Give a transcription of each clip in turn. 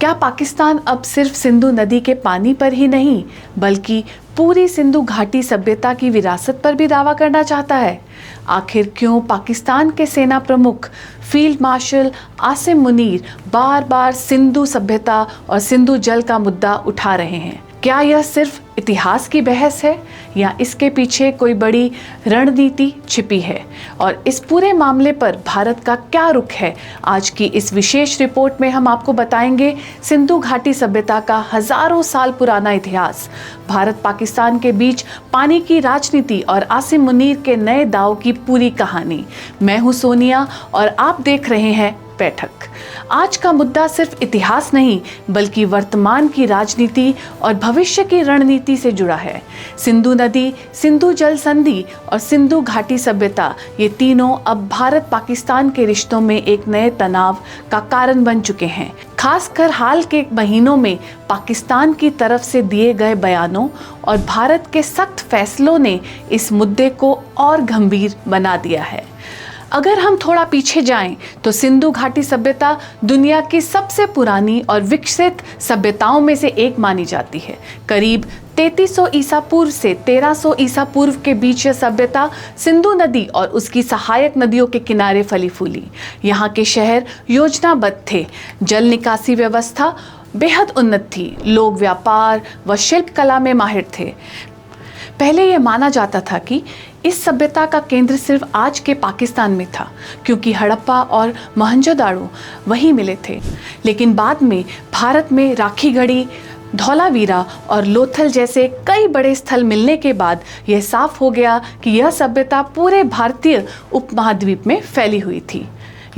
क्या पाकिस्तान अब सिर्फ सिंधु नदी के पानी पर ही नहीं बल्कि पूरी सिंधु घाटी सभ्यता की विरासत पर भी दावा करना चाहता है? आखिर क्यों पाकिस्तान के सेना प्रमुख फील्ड मार्शल आसिम मुनीर बार बार सिंधु सभ्यता और सिंधु जल का मुद्दा उठा रहे हैं? क्या यह सिर्फ इतिहास की बहस है या इसके पीछे कोई बड़ी रणनीति छिपी है? और इस पूरे मामले पर भारत का क्या रुख है? आज की इस विशेष रिपोर्ट में हम आपको बताएंगे सिंधु घाटी सभ्यता का हजारों साल पुराना इतिहास, भारत पाकिस्तान के बीच पानी की राजनीति और आसिम मुनीर के नए दाव की पूरी कहानी। मैं हूं सोनिया और आप देख रहे हैं बैठक। आज का मुद्दा सिर्फ इतिहास नहीं बल्कि वर्तमान की राजनीति और भविष्य की रणनीति से जुड़ा है। सिंधु नदी, सिंधु जल संधि और सिंधु घाटी सभ्यता, ये तीनों अब भारत पाकिस्तान के रिश्तों में एक नए तनाव का कारण बन चुके हैं। खासकर हाल के महीनों में पाकिस्तान की तरफ से दिए गए बयानों और भारत के सख्त फैसलों ने इस मुद्दे को और गंभीर बना दिया है। अगर हम थोड़ा पीछे जाएं तो सिंधु घाटी सभ्यता दुनिया की सबसे पुरानी और विकसित सभ्यताओं में से एक मानी जाती है। करीब 3300 ईसा पूर्व से 1300 ईसा पूर्व के बीच यह सभ्यता सिंधु नदी और उसकी सहायक नदियों के किनारे फली फूली। यहाँ के शहर योजनाबद्ध थे, जल निकासी व्यवस्था बेहद उन्नत थी, लोग व्यापार व शिल्प कला में माहिर थे। पहले यह माना जाता था कि इस सभ्यता का केंद्र सिर्फ आज के पाकिस्तान में था क्योंकि हड़प्पा और मोहनजोदाड़ो वहीं मिले थे। लेकिन बाद में भारत में राखीगढ़ी, धौलावीरा और लोथल जैसे कई बड़े स्थल मिलने के बाद यह साफ हो गया कि यह सभ्यता पूरे भारतीय उपमहाद्वीप में फैली हुई थी।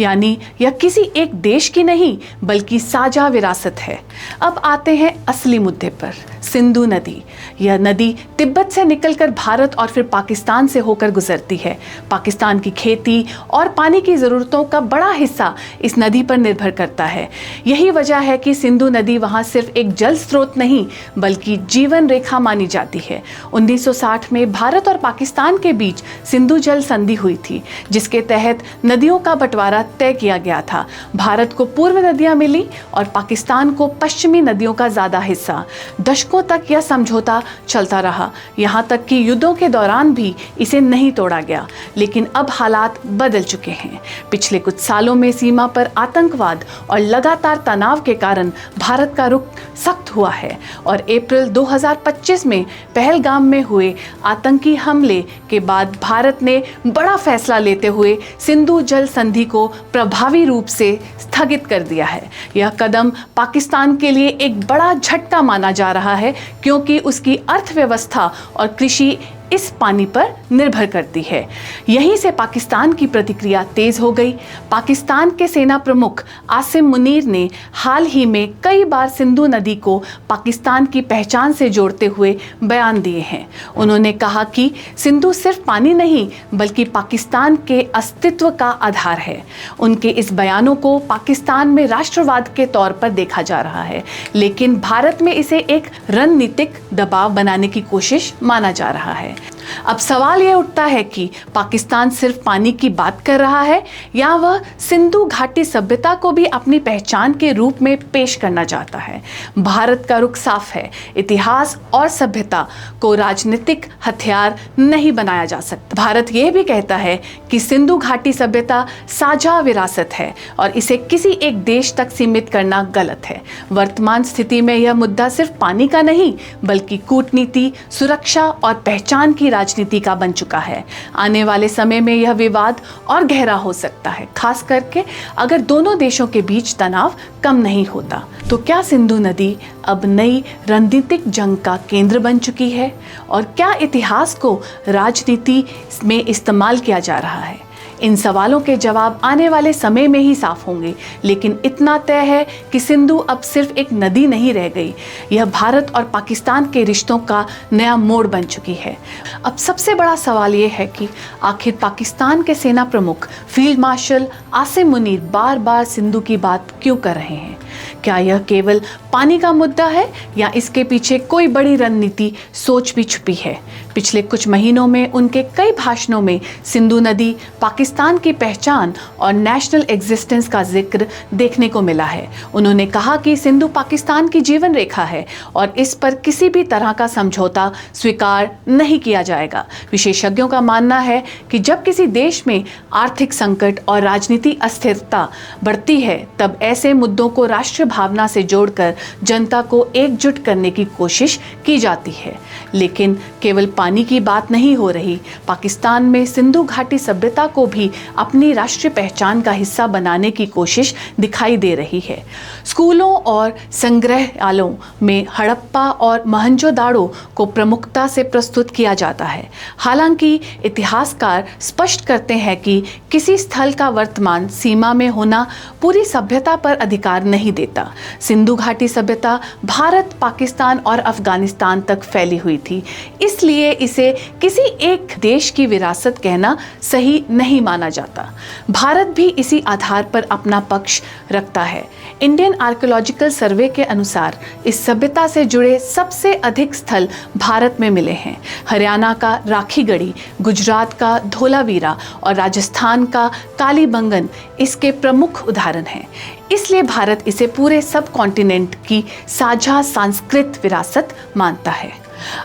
यानी यह किसी एक देश की नहीं बल्कि साझा विरासत है। अब आते हैं असली मुद्दे पर, सिंधु नदी। यह नदी तिब्बत से निकलकर भारत और फिर पाकिस्तान से होकर गुजरती है। पाकिस्तान की खेती और पानी की ज़रूरतों का बड़ा हिस्सा इस नदी पर निर्भर करता है। यही वजह है कि सिंधु नदी वहाँ सिर्फ एक जल स्रोत नहीं बल्कि जीवन रेखा मानी जाती है। 1960 में भारत और पाकिस्तान के बीच सिंधु जल संधि हुई थी, जिसके तहत नदियों का बंटवारा तय किया गया था। भारत को पूर्व नदियां मिली और पाकिस्तान को पश्चिमी नदियों का ज्यादा हिस्सा। दशकों तक यह समझौता चलता रहा, यहाँ तक कि युद्धों के दौरान भी इसे नहीं तोड़ा गया। लेकिन अब हालात बदल चुके हैं। पिछले कुछ सालों में सीमा पर आतंकवाद और लगातार तनाव के कारण भारत का रुख सख्त हुआ है और अप्रैल 2025 में पहलगाम में हुए आतंकी हमले के बाद भारत ने बड़ा फैसला लेते हुए सिंधु जल संधि को प्रभावी रूप से स्थगित कर दिया है। यह कदम पाकिस्तान के लिए एक बड़ा झटका माना जा रहा है क्योंकि उसकी अर्थव्यवस्था और कृषि इस पानी पर निर्भर करती है। यहीं से पाकिस्तान की प्रतिक्रिया तेज हो गई। पाकिस्तान के सेना प्रमुख आसिम मुनीर ने हाल ही में कई बार सिंधु नदी को पाकिस्तान की पहचान से जोड़ते हुए बयान दिए हैं। उन्होंने कहा कि सिंधु सिर्फ पानी नहीं बल्कि पाकिस्तान के अस्तित्व का आधार है। उनके इस बयानों को पाकिस्तान में राष्ट्रवाद के तौर पर देखा जा रहा है, लेकिन भारत में इसे एक रणनीतिक दबाव बनाने की कोशिश माना जा रहा है। अब सवाल यह उठता है कि पाकिस्तान सिर्फ पानी की बात कर रहा है या वह सिंधु घाटी सभ्यता को भी अपनी पहचान के रूप में पेश करना चाहता है। भारत का रुख साफ है, इतिहास और सभ्यता को राजनीतिक हथियार नहीं बनाया जा सकता। भारत यह भी कहता है कि सिंधु घाटी सभ्यता साझा विरासत है और इसे किसी एक देश तक सीमित करना गलत है। वर्तमान स्थिति में यह मुद्दा सिर्फ पानी का नहीं बल्कि कूटनीति, सुरक्षा और पहचान की राजनीति का बन चुका है। आने वाले समय में यह विवाद और गहरा हो सकता है, खास करके अगर दोनों देशों के बीच तनाव कम नहीं होता। तो क्या सिंधु नदी अब नई रणनीतिक जंग का केंद्र बन चुकी है और क्या इतिहास को राजनीति में इस्तेमाल किया जा रहा है? इन सवालों के जवाब आने वाले समय में ही साफ होंगे, लेकिन इतना तय है कि सिंधु अब सिर्फ एक नदी नहीं रह गई, यह भारत और पाकिस्तान के रिश्तों का नया मोड़ बन चुकी है। अब सबसे बड़ा सवाल ये है कि आखिर पाकिस्तान के सेना प्रमुख फील्ड मार्शल आसिम मुनीर बार बार सिंधु की बात क्यों कर रहे हैं? क्या यह केवल पानी का मुद्दा है या इसके पीछे कोई बड़ी रणनीति सोच भी छुपी है? पिछले कुछ महीनों में उनके कई भाषणों में सिंधु नदी, पाकिस्तान की पहचान और नेशनल एग्जिस्टेंस का जिक्र देखने को मिला है। उन्होंने कहा कि सिंधु पाकिस्तान की जीवन रेखा है और इस पर किसी भी तरह का समझौता स्वीकार नहीं किया जाएगा। विशेषज्ञों का मानना है कि जब किसी देश में आर्थिक संकट और राजनीतिक अस्थिरता बढ़ती है, तब ऐसे मुद्दों को राष्ट्रीय भावना से जोड़कर जनता को एकजुट करने की कोशिश की जाती है। लेकिन केवल पानी की बात नहीं हो रही। पाकिस्तान में सिंधु घाटी सभ्यता को भी अपनी राष्ट्रीय पहचान का हिस्सा बनाने की कोशिश दिखाई दे रही है। स्कूलों और संग्रहालयों में हड़प्पा और मोहनजोदाड़ो को प्रमुखता से प्रस्तुत किया जाता है। हालांकि इतिहासकार स्पष्ट करते हैं कि किसी स्थल का वर्तमान सीमा में होना पूरी सभ्यता पर अधिकार नहीं देता। सिंधु घाटी सभ्यता भारत, पाकिस्तान और अफगानिस्तान तक फैली हुई थी, इसलिए इसे किसी एक देश की विरासत कहना सही नहीं माना जाता। भारत भी इसी आधार पर अपना पक्ष रखता है। इंडियन आर्कियोलॉजिकल सर्वे के अनुसार इस सभ्यता से जुड़े सबसे अधिक स्थल भारत में मिले हैं। हरियाणा का राखीगढ़ी, गुजरात का धोलावीरा और राजस्थान का कालीबंगन इसके प्रमुख उदाहरण हैं। इसलिए भारत इसे पूरे सब कॉन्टिनेंट की साझा सांस्कृतिक विरासत मानता है।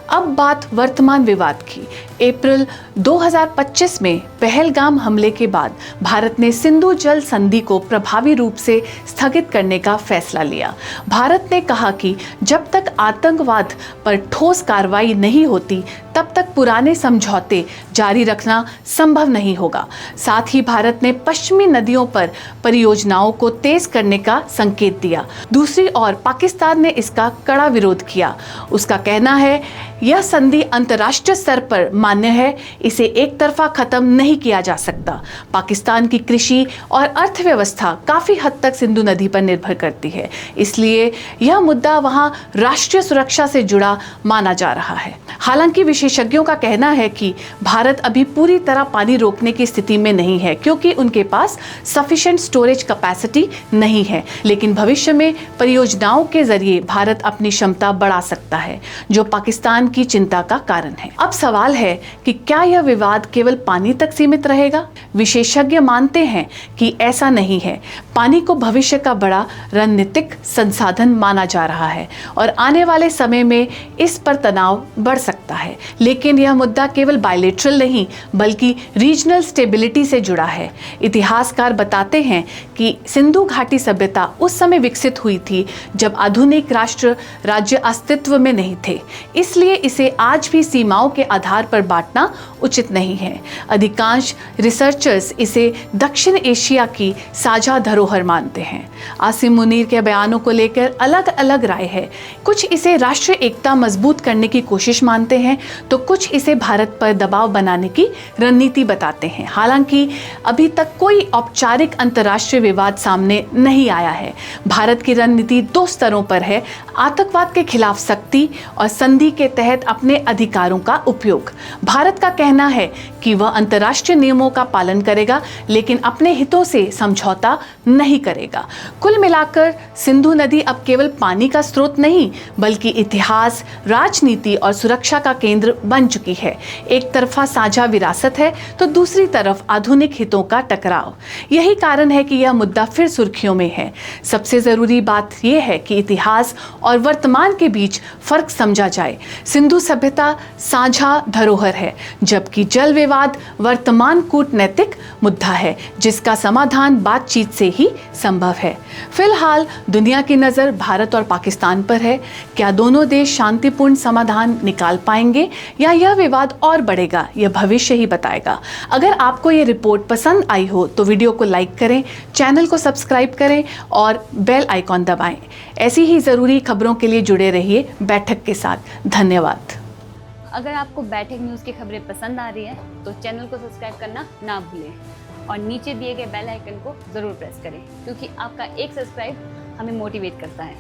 अब बात वर्तमान विवाद की। अप्रैल 2025 में पहलगाम हमले के बाद भारत ने सिंधु जल संधि को प्रभावी रूप से स्थगित करने का फैसला लिया। भारत ने कहा कि जब तक आतंकवाद पर ठोस कार्रवाई नहीं होती, तब तक पुराने समझौते जारी रखना संभव नहीं होगा। साथ ही भारत ने पश्चिमी नदियों पर परियोजनाओं को तेज करने का संकेत दिया। दूसरी ओर पाकिस्तान ने इसका कड़ा विरोध किया। उसका कहना है यह संधि अंतर्राष्ट्रीय स्तर पर मान्य है, इसे एक तरफा खत्म नहीं किया जा सकता। पाकिस्तान की कृषि और अर्थव्यवस्था काफी हद तक सिंधु नदी पर निर्भर करती है, इसलिए यह मुद्दा वहां राष्ट्रीय सुरक्षा से जुड़ा माना जा रहा है। हालांकि विशेषज्ञों का कहना है कि भारत अभी पूरी तरह पानी रोकने की स्थिति में नहीं है, क्योंकि उनके पास सफिशिएंट स्टोरेज कैपेसिटी नहीं है। लेकिन भविष्य में परियोजनाओं के जरिए भारत अपनी क्षमता बढ़ा सकता है, जो पाकिस्तान की चिंता का कारण है। अब सवाल है कि क्या यह विवाद केवल पानी तक सीमित रहेगा? विशेषज्ञ मानते हैं कि ऐसा नहीं है। पानी को भविष्य का बड़ा रणनीतिक संसाधन माना जा रहा है और आने वाले समय में इस पर तनाव बढ़ सकता है। लेकिन यह मुद्दा केवल बायलैटरल नहीं, बल्कि रीजनल स्टेबिलिटी से जुड़ा है। इतिहासकार बताते हैं कि सिंधु घाटी सभ्यता उस समय विकसित हुई थी जब आधुनिक राष्ट्र राज्य अस्तित्व में नहीं थे, इसलिए इसे आज भी सीमाओं के आधार पर बांटना उचित नहीं है। अधिकांश रिसर्चर्स इसे दक्षिण एशिया की साझा धरोहर मानते हैं। आसिम मुनीर के बयानों को लेकर अलग अलग राय है। कुछ इसे राष्ट्रीय एकता मजबूत करने की कोशिश मानते हैं, तो कुछ इसे भारत पर दबाव बनाने की रणनीति बताते हैं। हालांकि अभी तक कोई औपचारिक अंतर्राष्ट्रीय विवाद सामने नहीं आया है। भारत की रणनीति दो स्तरों पर है: आतंकवाद के खिलाफ सख्ती और संधि के तहत अपने अधिकारों का उपयोग। भारत का कहना है कि वह अंतर्राष्ट्रीय नियमों का पालन करेगा, लेकिन अपने हितों से समझौता नहीं करेगा। कुल मिलाकर सिंधु नदी अब केवल पानी का स्रोत नहीं, बल्कि इतिहास, राजनीति और सुरक्षा का केंद्र बन चुकी है। एक तरफा साझा विरासत है, तो दूसरी तरफ आधुनिक हितों का टकराव। यही कारण है कि यह मुद्दा फिर सुर्खियों में है। सबसे जरूरी बात यह है कि इतिहास और वर्तमान के बीच फर्क समझा जाए। सिंधु सभ्यता साझा धरोहर है, जबकि जल विवाद वर्तमान कूटनैतिक मुद्दा है, जिसका समाधान बातचीत से ही संभव है। फिलहाल दुनिया की नज़र भारत और पाकिस्तान पर है। क्या दोनों देश शांतिपूर्ण समाधान निकाल पाएंगे या यह विवाद और बढ़ेगा, यह भविष्य ही बताएगा। अगर आपको ये रिपोर्ट पसंद आई हो तो वीडियो को लाइक करें, चैनल को सब्सक्राइब करें और बेल आइकॉन दबाएं। ऐसी ही ज़रूरी खबरों के लिए जुड़े रहिए बैठक के साथ। धन्यवाद। अगर आपको बैठक न्यूज़ की खबरें पसंद आ रही हैं तो चैनल को सब्सक्राइब करना ना भूलें और नीचे दिए गए बेल आइकन को ज़रूर प्रेस करें, क्योंकि आपका एक सब्सक्राइब हमें मोटिवेट करता है।